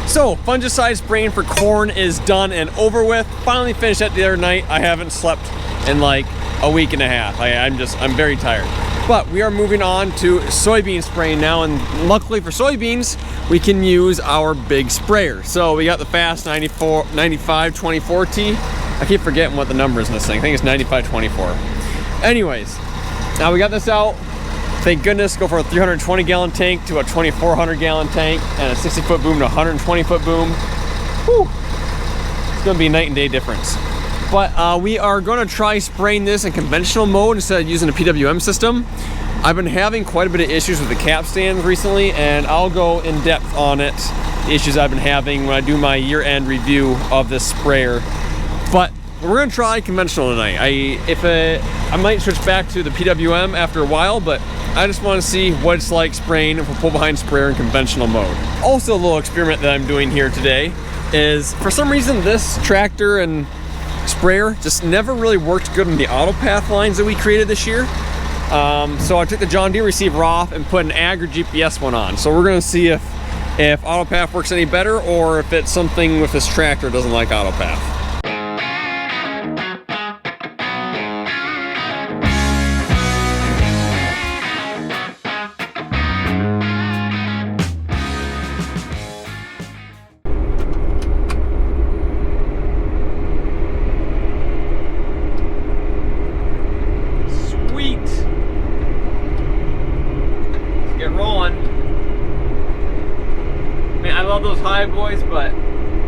So, fungicide spraying for corn is done and over with. Finally finished that the other night. I haven't slept in like a week and a half. I'm very tired. But we are moving on to soybean spraying now, and luckily for soybeans, we can use our big sprayer. So we got the Fast 9524T. I keep forgetting what the number is in this thing. I think it's 9524. Anyways, now we got this out. Thank goodness, go for a 320 gallon tank to a 2400 gallon tank, and a 60 foot boom to a 120 foot boom. Whew. It's gonna be a night and day difference. But we are gonna try spraying this in conventional mode instead of using a PWM system. I've been having quite a bit of issues with the Capstan recently, and I'll go in depth on it, the issues I've been having when I do my year-end review of this sprayer. But we're gonna try conventional tonight. I might switch back to the PWM after a while, but I just want to see what it's like spraying with a pull behind sprayer in conventional mode. Also, a little experiment that I'm doing here today is, for some reason, this tractor and sprayer just never really worked good on the auto path lines that we created this year. So I took the John Deere receiver off and put an Ag or GPS one on. So we're gonna see if auto path works any better, or if it's something with this tractor doesn't like auto path. Those high boys, but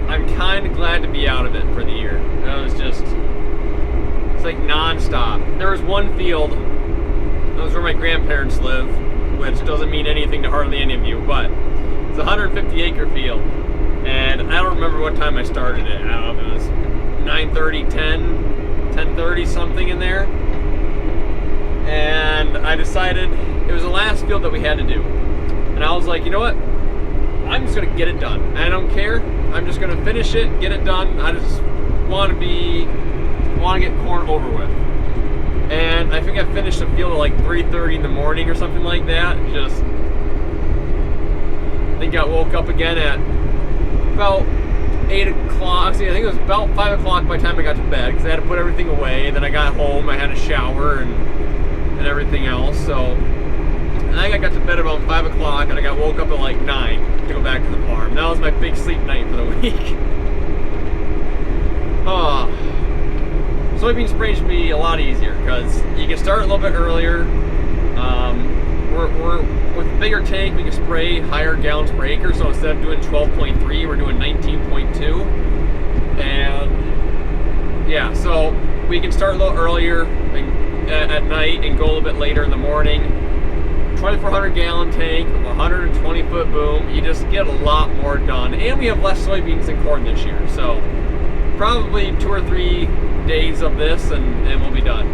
I'm kind of glad to be out of it for the year. It's like non-stop. There was one field, that was where my grandparents live, which doesn't mean anything to hardly any of you, but it's a 150 acre field, and I don't remember what time I started it. I don't know if it was 9:30, 10:30, something in there, and I decided it was the last field that we had to do, and I was like, you know what? I'm just gonna get it done. I don't care. I'm just gonna finish it, get it done. I just want to get corn over with. And I think I finished the field at like 3:30 in the morning or something like that. I think I woke up again at about 8 o'clock. See, I think it was about 5 o'clock by the time I got to bed, because I had to put everything away. And then I got home, I had a shower and everything else. So I think I got to bed about 5 o'clock, and I got woke up at like 9 to go back to the farm. That was my big sleep night for the week. Soybean spraying should be a lot easier, because you can start a little bit earlier. With a bigger tank, we can spray higher gallons per acre, so instead of doing 12.3, we're doing 19.2. And yeah, so we can start a little earlier at night and go a little bit later in the morning. 2,400 gallon tank, 120 foot boom, you just get a lot more done. And we have less soybeans than corn this year, so probably 2 or 3 days of this and we'll be done,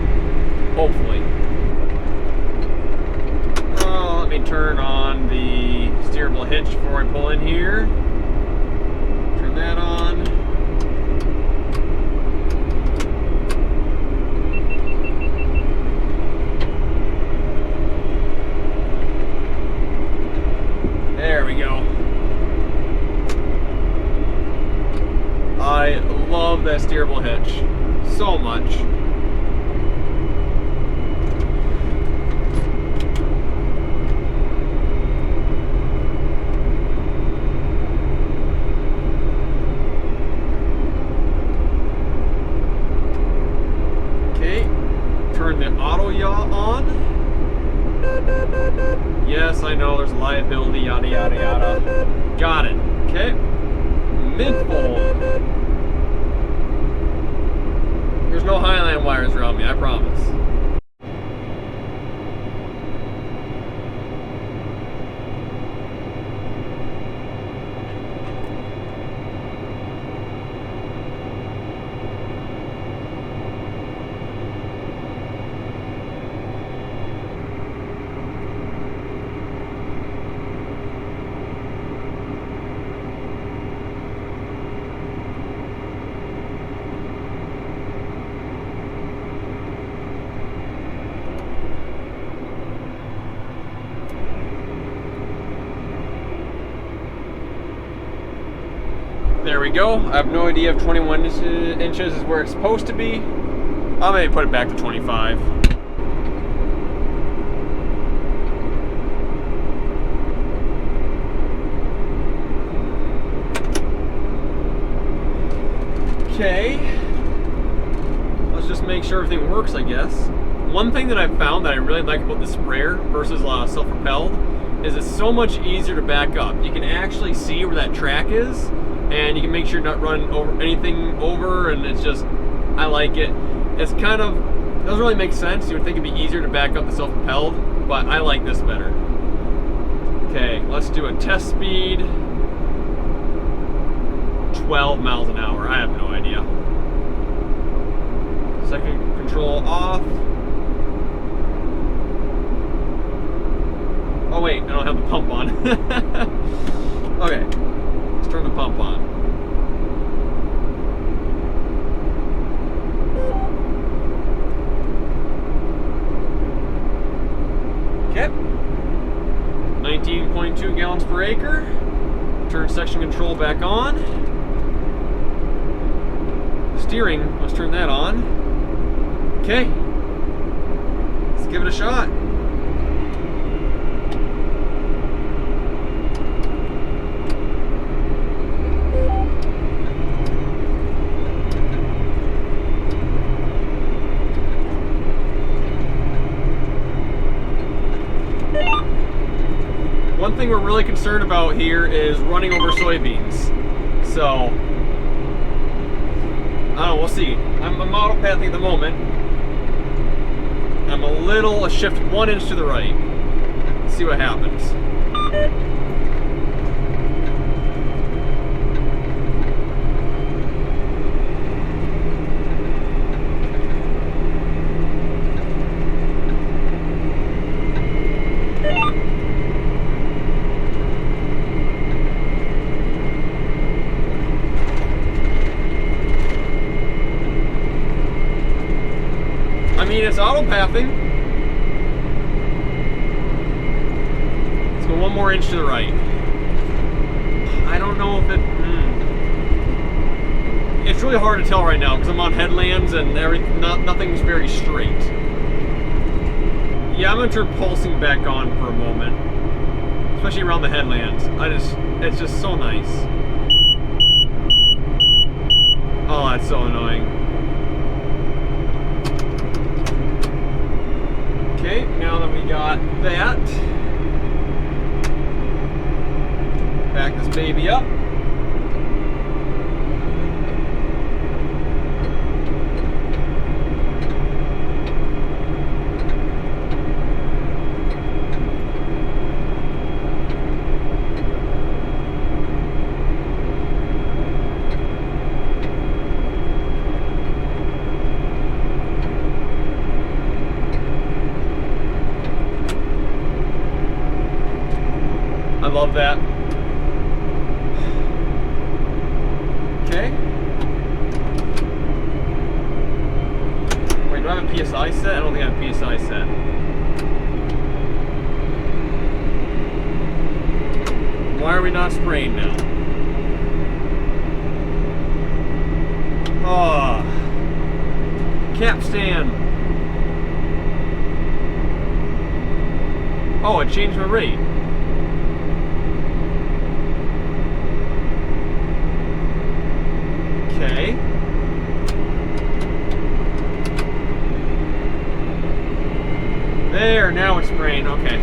hopefully. Let me turn on the steerable hitch before I pull in here. Turn that on. There we go. I love that steerable hitch so much. Okay, turn the auto yaw on. Yes, I know there's liability, yada yada yada. Got it. Okay. Mid-fold. There's no Highline wires around me, I promise. There we go. I have no idea if 21 inches is where it's supposed to be. I'll maybe put it back to 25. Okay. Let's just make sure everything works, I guess. One thing that I've found that I really like about the sprayer versus self-propelled is it's so much easier to back up. You can actually see where that track is, and you can make sure you're not running over anything over, and it's just, I like it. It's kind of, doesn't really make sense. You would think it'd be easier to back up the self-propelled, but I like this better. Okay, let's do a test speed. 12 miles an hour, I have no idea. Second control off. Oh wait, I don't have the pump on. Okay, let's turn the pump on. Okay. 19.2 gallons per acre. Turn section control back on. Steering, let's turn that on. Okay. Let's give it a shot. One thing we're really concerned about here is running over soybeans. So, I don't know, we'll see. I'm model pathing at the moment. I'm a shift 1 inch to the right. Let's see what happens. I mean, it's auto-pathing. Let's go 1 more inch to the right. I don't know if it... It's really hard to tell right now because I'm on headlands and nothing's very straight. Yeah, I'm going to turn pulsing back on for a moment. Especially around the headlands. It's just so nice. Oh, that's so annoying. Okay, now that we got that, back this baby up. I love that. Okay. Wait, do I have a PSI set? I don't think I have a PSI set. Why are we not spraying now? Oh. Capstan. Oh, it changed my rate. Okay. There, now it's spraying. Okay.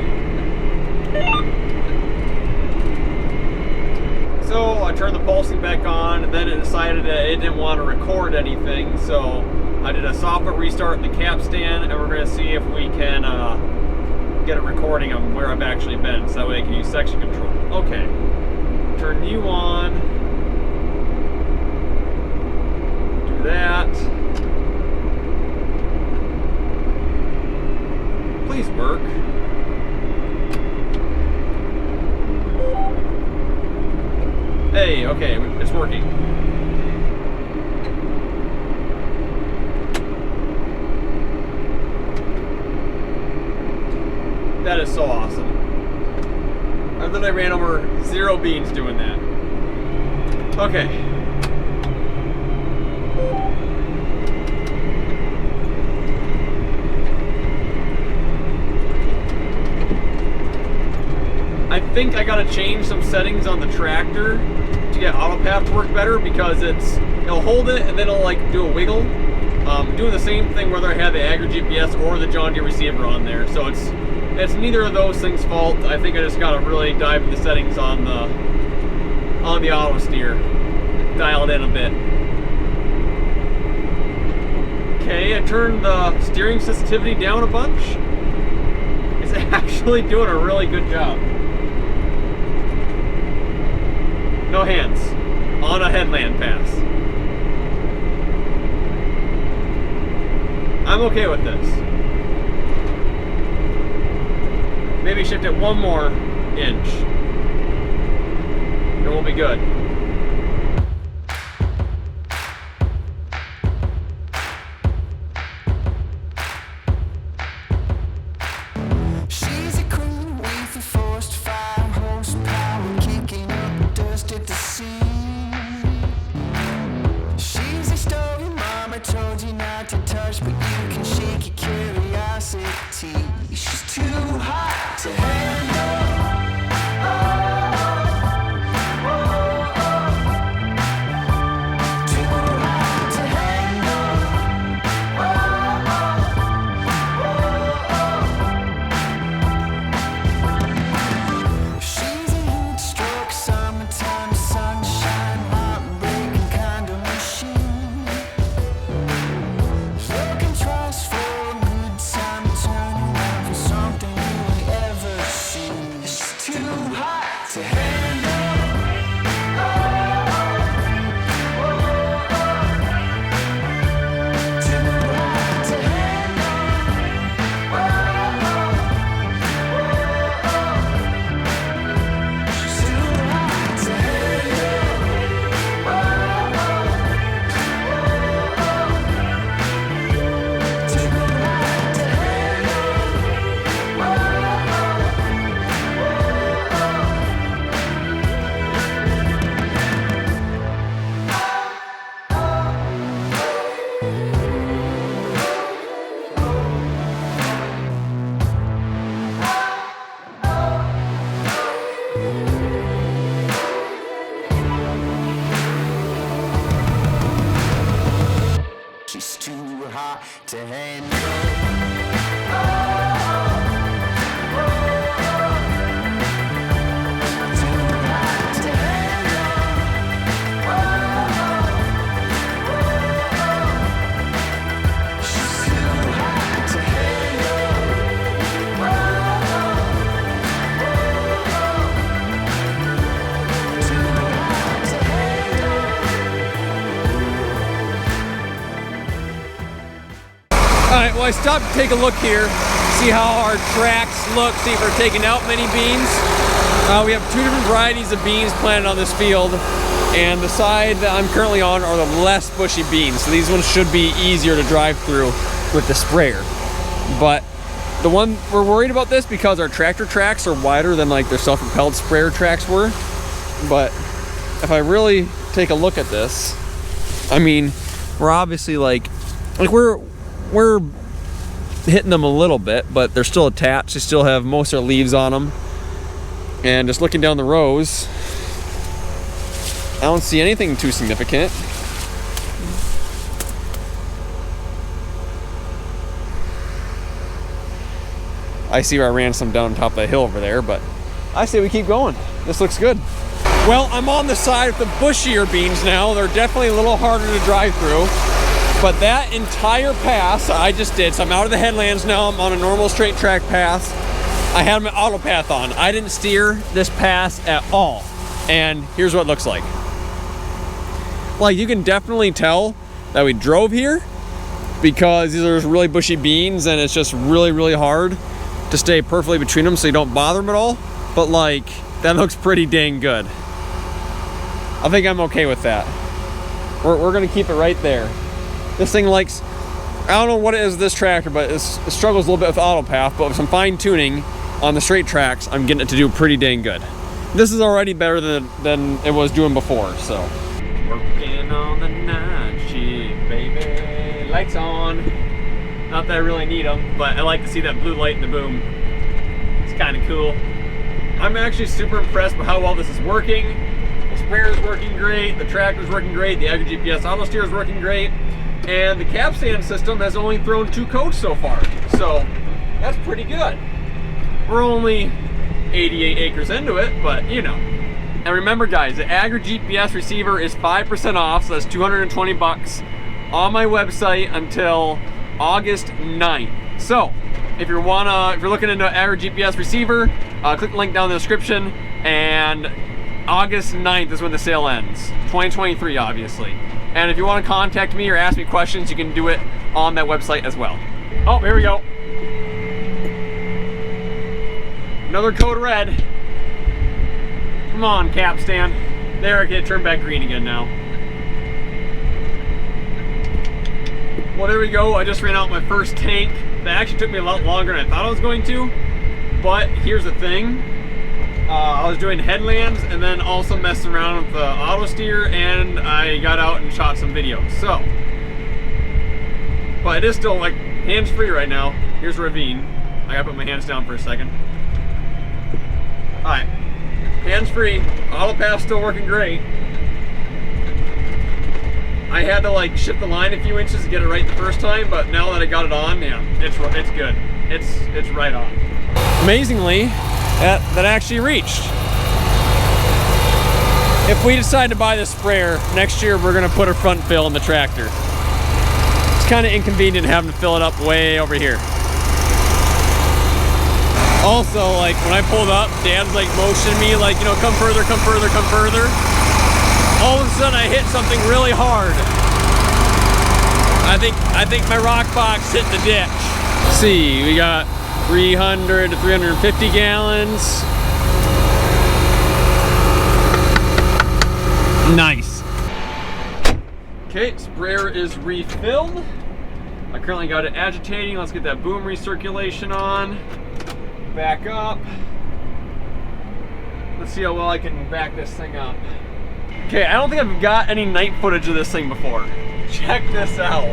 So I turned the pulsing back on, and then it decided that it didn't want to record anything. So I did a software restart in the Capstan, and we're going to see if we can get a recording of where I've actually been, so that way I can use section control. Okay. Turn you on. That. Please work. Hey, okay, it's working. That is so awesome. I literally ran over 0 beans doing that. Okay. I think I gotta change some settings on the tractor to get auto path to work better, because it'll hold it and then it'll like do a wiggle. Doing the same thing whether I have the Agri GPS or the John Deere receiver on there. So it's neither of those things' fault. I think I just gotta really dive into settings on the auto steer, dial it in a bit. Okay, I turned the steering sensitivity down a bunch. It's actually doing a really good job. No hands on a headland pass. I'm okay with this. Maybe shift it one more inch. It will be good. She's a queen with a forced 5 horsepower, kicking up dust at the seam. She's a story mama told you not to touch, but you can shake your curiosity. She's too hot to handle. She's too hot to handle. Alright, well I stopped to take a look here, see how our tracks look, see if we're taking out many beans. We have 2 different varieties of beans planted on this field, and the side that I'm currently on are the less bushy beans, so these ones should be easier to drive through with the sprayer. But the one, we're worried about this because our tractor tracks are wider than like their self-propelled sprayer tracks were. But if I really take a look at this, I mean, we're obviously like we're hitting them a little bit, but they're still attached. They still have most of their leaves on them. And just looking down the rows, I don't see anything too significant. I see where I ran some down top of the hill over there, but I say we keep going. This looks good. Well, I'm on the side of the bushier beans now. They're definitely a little harder to drive through. But that entire pass I just did, so I'm out of the headlands now, I'm on a normal straight track pass. I had my auto path on. I didn't steer this pass at all. And here's what it looks like. Like, you can definitely tell that we drove here because these are really bushy beans and it's just really, really hard to stay perfectly between them so you don't bother them at all. But like, that looks pretty dang good. I think I'm okay with that. We're gonna keep it right there. This thing likes, I don't know what it is with this tractor, but it struggles a little bit with auto path, but with some fine tuning on the straight tracks, I'm getting it to do pretty dang good. This is already better than it was doing before, so. Working on the night shift, baby. Lights on. Not that I really need them, but I like to see that blue light in the boom. It's kind of cool. I'm actually super impressed with how well this is working. The sprayer is working great, the tractor is working great, the AgriGPS auto steer is working great, and the Capstan system has only thrown 2 coats so far. So that's pretty good. We're only 88 acres into it, but you know. And remember guys, the AgriGPS receiver is 5% off, so that's 220 bucks on my website until August 9th. So if you're looking into AgriGPS receiver, click the link down in the description, and August 9th is when the sale ends. 2023, obviously. And if you want to contact me or ask me questions, you can do it on that website as well. Oh, here we go. Another code red. Come on, Capstan. There, I can turn back green again now. Well, there we go. I just ran out my first tank. That actually took me a lot longer than I thought I was going to. But here's the thing. I was doing headlands and then also messing around with the auto steer, and I got out and shot some videos. So, but it is still like hands-free right now. Here's ravine. I gotta put my hands down for a second. Alright, hands-free. Auto pass still working great. I had to like shift the line a few inches to get it right the first time, but now that I got it on, yeah, it's good. It's right on. Amazingly, that actually reached. If we decide to buy this sprayer next year, we're gonna put a front fill in the tractor. It's kind of inconvenient having to fill it up way over here. Also, like when I pulled up, Dad's like motioning me, like, you know, come further, come further, come further. All of a sudden, I hit something really hard. I think my rock box hit the ditch. Let's see, we got 300 to 350 gallons. Nice. Okay, sprayer is refilled. I currently got it agitating. Let's get that boom recirculation on. Back up. Let's see how well I can back this thing up. Okay, I don't think I've got any night footage of this thing before. Check this out.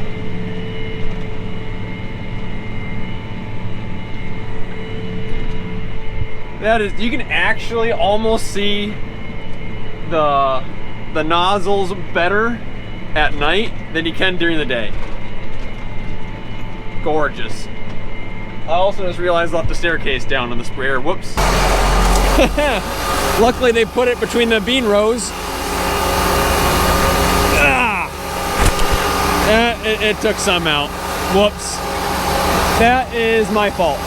That is, you can actually almost see the nozzles better at night than you can during the day. Gorgeous. I also just realized I left the staircase down on the sprayer. Whoops. Luckily they put it between the bean rows. It took some out. Whoops. That is my fault.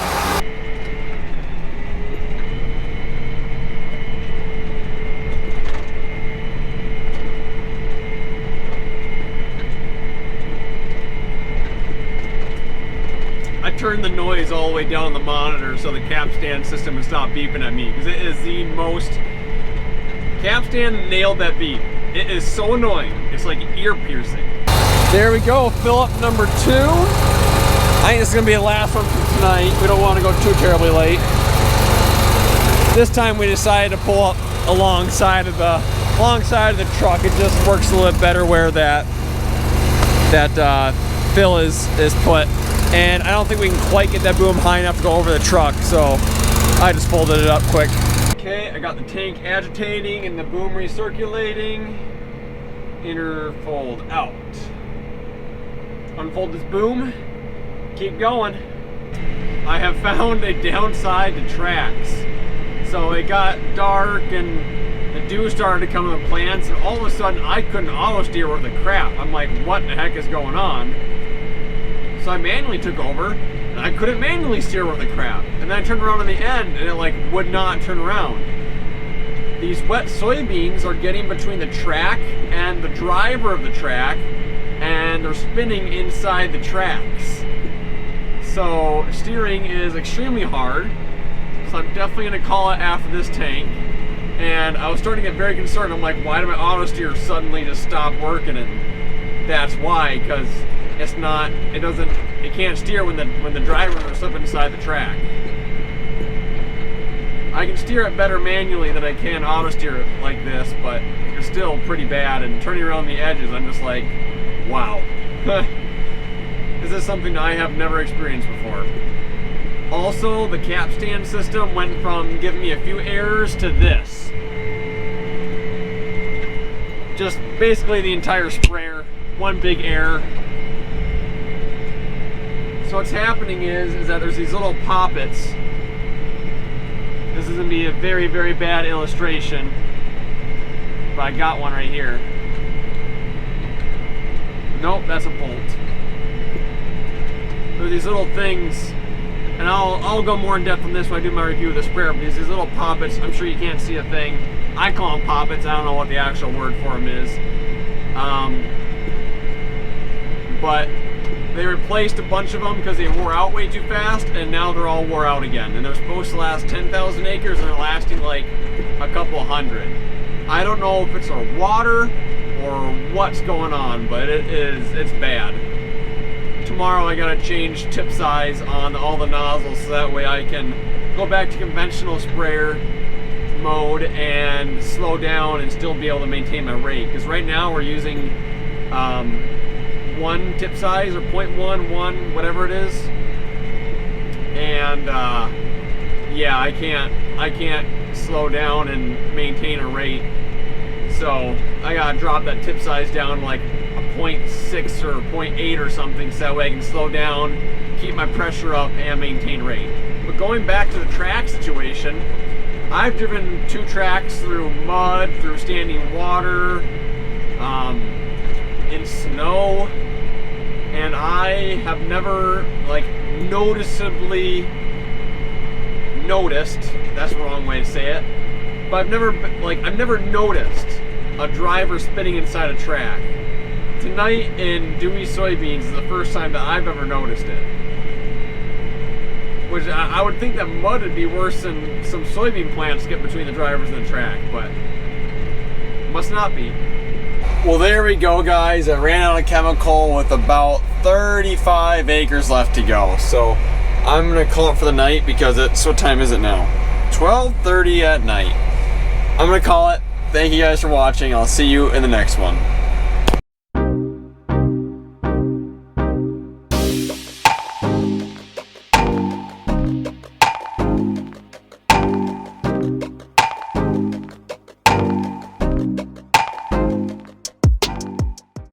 I turned the noise all the way down on the monitor so the Capstan system would stop beeping at me, because it is the most... Capstan nailed that beep. It is so annoying. It's like ear piercing. There we go, fill up number 2. I think this is gonna be the last one for tonight. We don't want to go too terribly late. This time we decided to pull up alongside of the truck. It just works a little bit better where that fill is put. And I don't think we can quite get that boom high enough to go over the truck, so I just folded it up quick. Okay, I got the tank agitating and the boom recirculating. Inner fold out. Unfold this boom, keep going. I have found a downside to tracks. So it got dark and the dew started to come in the plants, and all of a sudden I couldn't auto steer worth a crap. I'm like, what the heck is going on? So I manually took over, and I couldn't manually steer worth a crap. And then I turned around on the end, and it like would not turn around. These wet soybeans are getting between the track and the driver of the track, and they're spinning inside the tracks. So steering is extremely hard. So I'm definitely gonna call it after this tank. And I was starting to get very concerned. I'm like, why did my auto steer suddenly just stop working? And that's why, because it can't steer when the driver is slipping inside the track. I can steer it better manually than I can auto steer it like this, but it's still pretty bad. And turning around the edges, I'm just like, wow. This is something I have never experienced before. Also, the Capstan system went from giving me a few errors to this. Just basically the entire sprayer, one big error. So what's happening is that there's these little poppets. This is going to be a very, very bad illustration, but I got one right here. Nope, that's a bolt. There's these little things, and I'll go more in depth on this when I do my review of the sprayer, but these little poppets, I'm sure you can't see a thing. I call them poppets, I don't know what the actual word for them is. But they replaced a bunch of them because they wore out way too fast, and now they're all wore out again. And they're supposed to last 10,000 acres, and they're lasting like a couple hundred. I don't know if it's our water or what's going on, but it's bad. Tomorrow I gotta change tip size on all the nozzles so that way I can go back to conventional sprayer mode and slow down and still be able to maintain my rate. Because right now we're using one tip size or 0.11, whatever it is, and yeah, I can't slow down and maintain a rate. So I gotta drop that tip size down like a 0.6 or 0.8 or something, so that way I can slow down, keep my pressure up, and maintain rate. But going back to the track situation, I've driven 2 tracks through mud, through standing water, in snow, and I have never like noticeably noticed, that's the wrong way to say it, but I've never noticed a driver spinning inside a track. Tonight in dewy soybeans is the first time that I've ever noticed it. Which I would think that mud would be worse than some soybean plants get between the drivers and the track, but must not be. Well, there we go, guys. I ran out of chemical with about 35 acres left to go. So I'm gonna call it for the night because what time is it now? 12:30 at night. I'm gonna call it. Thank you guys for watching. I'll see you in the next one.